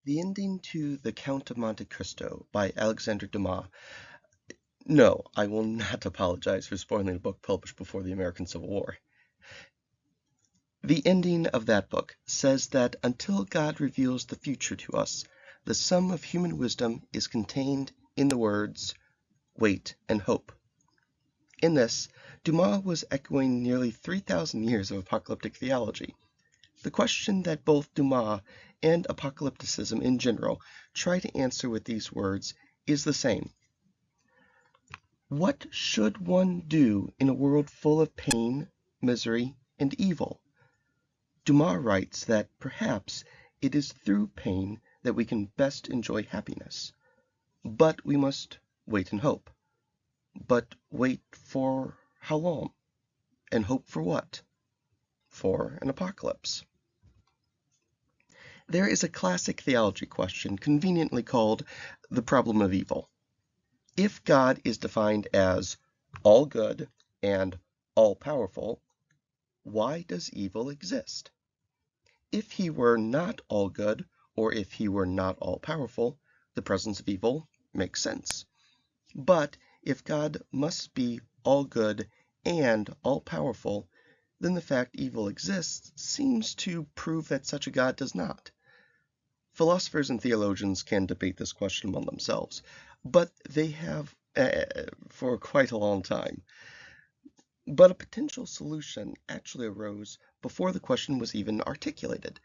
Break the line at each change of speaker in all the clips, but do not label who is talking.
The ending to The Count of Monte Cristo by Alexander Dumas. No, I will not apologize for spoiling a book published before the American Civil War. The ending of that book says that until God reveals the future to us, the sum of human wisdom is contained in the words, wait and hope. In this, Dumas was echoing nearly 3,000 years of apocalyptic theology. The question that both Dumas and apocalypticism in general try to answer with these words is the same. What should one do in a world full of pain, misery, and evil? Dumas writes that perhaps it is through pain that we can best enjoy happiness. But we must wait and hope. But wait for how long? And hope for what? For an apocalypse. There is a classic theology question conveniently called the problem of evil. If God is defined as all good and all-powerful, why does evil exist? If he were not all good, or if he were not all-powerful, the presence of evil makes sense. But if God must be all good and all-powerful, then the fact evil exists seems to prove that such a God does not. Philosophers and theologians can debate this question among themselves, but they have for quite a long time. But a potential solution actually arose before the question was even articulated,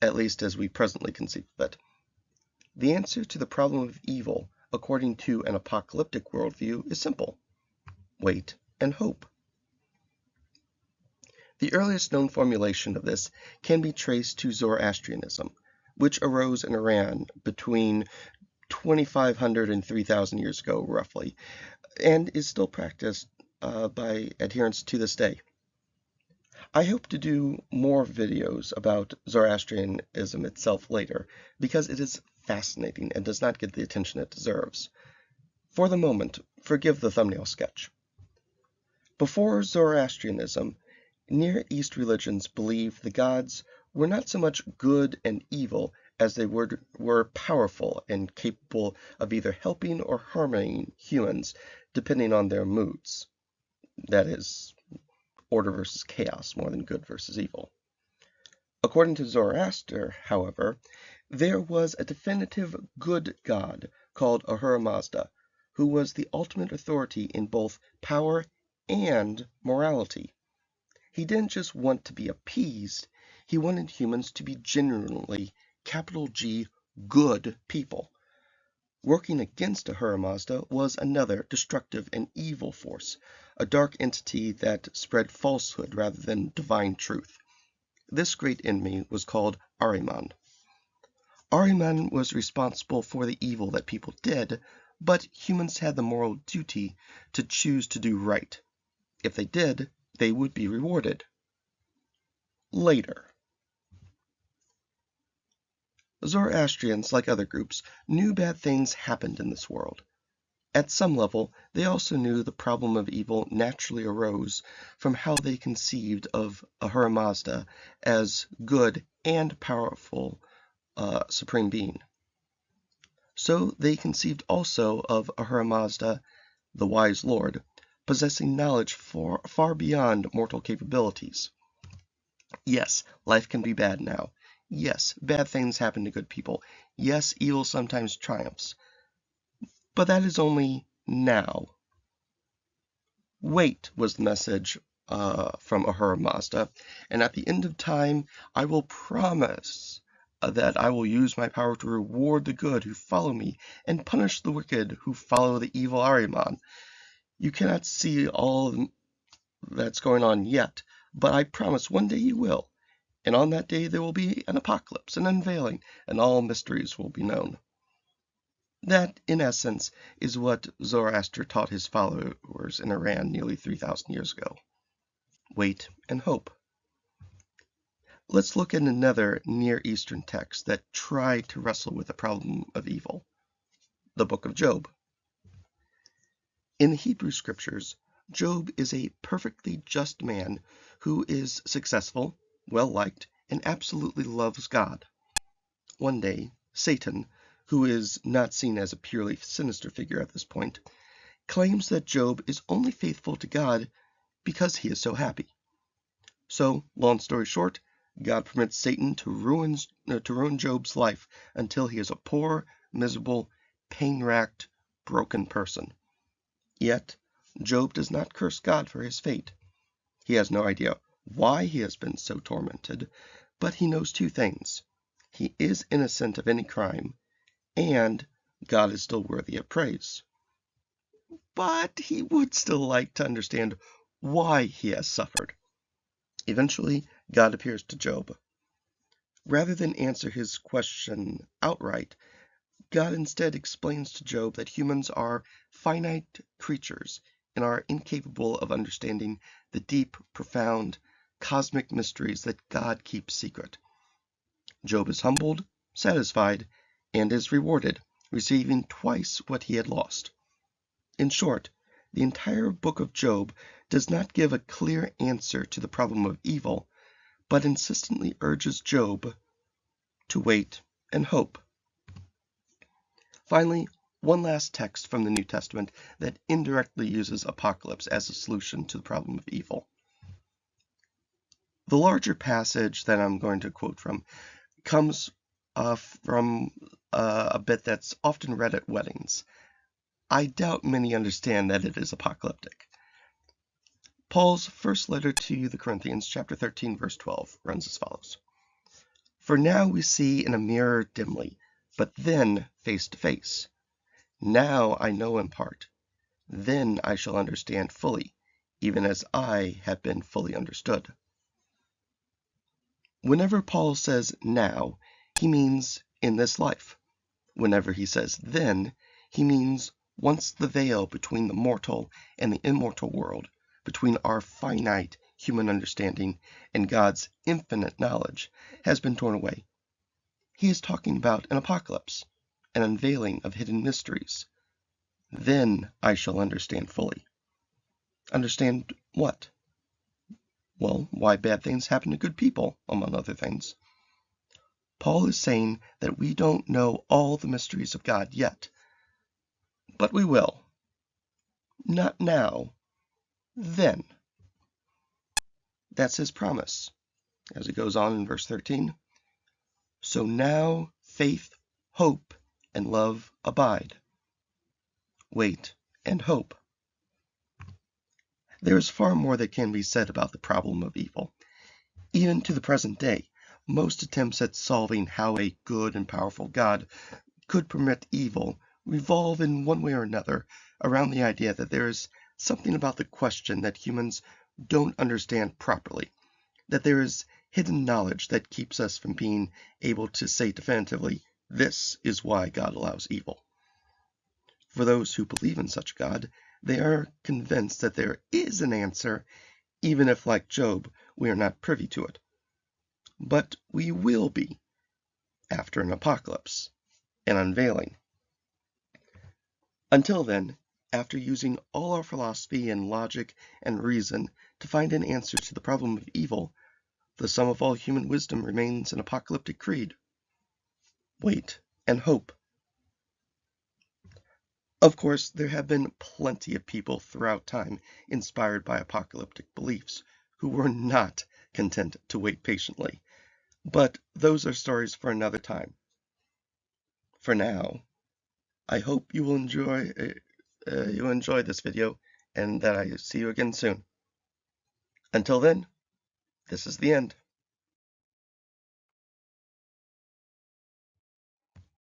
at least as we presently conceive of it. The answer to the problem of evil, according to an apocalyptic worldview, is simple. Wait and hope. The earliest known formulation of this can be traced to Zoroastrianism, which arose in Iran between 2,500 and 3,000 years ago, roughly, and is still practiced by adherents to this day. I hope to do more videos about Zoroastrianism itself later, because it is fascinating and does not get the attention it deserves. For the moment, forgive the thumbnail sketch. Before Zoroastrianism, Near East religions believed the gods were not so much good and evil as they were powerful and capable of either helping or harming humans depending on their moods. That is, order versus chaos more than good versus evil. According to Zoroaster, however, there was a definitive good god called Ahura Mazda, who was the ultimate authority in both power and morality. He didn't just want to be appeased, he wanted humans to be genuinely, capital G, good people. Working against Ahura Mazda was another destructive and evil force, a dark entity that spread falsehood rather than divine truth. This great enemy was called Ahriman. Ahriman was responsible for the evil that people did, but humans had the moral duty to choose to do right. If they did, they would be rewarded. Later. Zoroastrians, like other groups, knew bad things happened in this world. At some level, they also knew the problem of evil naturally arose from how they conceived of Ahura Mazda as good and powerful supreme being. So they conceived also of Ahura Mazda, the wise lord, possessing knowledge far beyond mortal capabilities. Yes, life can be bad now. Yes, bad things happen to good people. Yes, evil sometimes triumphs. But that is only now. Wait was the message from Ahura Mazda, and at the end of time, I will promise that I will use my power to reward the good who follow me and punish the wicked who follow the evil Ahriman. You cannot see all that's going on yet, but I promise one day you will. And on that day there will be an apocalypse, an unveiling, and all mysteries will be known. That, in essence, is what Zoroaster taught his followers in Iran nearly 3,000 years ago. Wait and hope. Let's look at another Near Eastern text that tried to wrestle with the problem of evil, the Book of Job. In the Hebrew Scriptures, Job is a perfectly just man who is successful, well-liked, and absolutely loves God. One day, Satan, who is not seen as a purely sinister figure at this point, claims that Job is only faithful to God because he is so happy. So, long story short, God permits Satan to ruin Job's life until he is a poor, miserable, pain-racked, broken person. Yet, Job does not curse God for his fate. He has no idea why he has been so tormented, but he knows two things. He is innocent of any crime, and God is still worthy of praise. But he would still like to understand why he has suffered. Eventually, God appears to Job. Rather than answer his question outright, God instead explains to Job that humans are finite creatures and are incapable of understanding the deep, profound, cosmic mysteries that God keeps secret. Job is humbled, satisfied, and is rewarded, receiving twice what he had lost. In short, the entire book of Job does not give a clear answer to the problem of evil, but insistently urges Job to wait and hope. Finally, one last text from the New Testament that indirectly uses apocalypse as a solution to the problem of evil. The larger passage that I'm going to quote from comes from a bit that's often read at weddings. I doubt many understand that it is apocalyptic. Paul's first letter to the Corinthians, chapter 13, verse 12, runs as follows. For now we see in a mirror dimly, but then face to face. Now I know in part. Then I shall understand fully, even as I have been fully understood. Whenever Paul says now, he means in this life. Whenever he says then, he means once the veil between the mortal and the immortal world, between our finite human understanding and God's infinite knowledge, has been torn away. He is talking about an apocalypse, an unveiling of hidden mysteries. Then I shall understand fully. Understand what? Well, why bad things happen to good people, among other things. Paul is saying that we don't know all the mysteries of God yet, but we will. Not now, then. That's his promise. As it goes on in verse 13, so now faith, hope, and love abide. Wait and hope. There is far more that can be said about the problem of evil. Even to the present day, most attempts at solving how a good and powerful God could permit evil revolve in one way or another around the idea that there is something about the question that humans don't understand properly, that there is hidden knowledge that keeps us from being able to say definitively, this is why God allows evil. For those who believe in such God, they are convinced that there is an answer, even if, like Job, we are not privy to it. But we will be, after an apocalypse, an unveiling. Until then, after using all our philosophy and logic and reason to find an answer to the problem of evil, the sum of all human wisdom remains an apocalyptic creed. Wait and hope. Of course, there have been plenty of people throughout time inspired by apocalyptic beliefs who were not content to wait patiently. But those are stories for another time. For now, I hope you will enjoy this video and that I see you again soon. Until then, this is the end.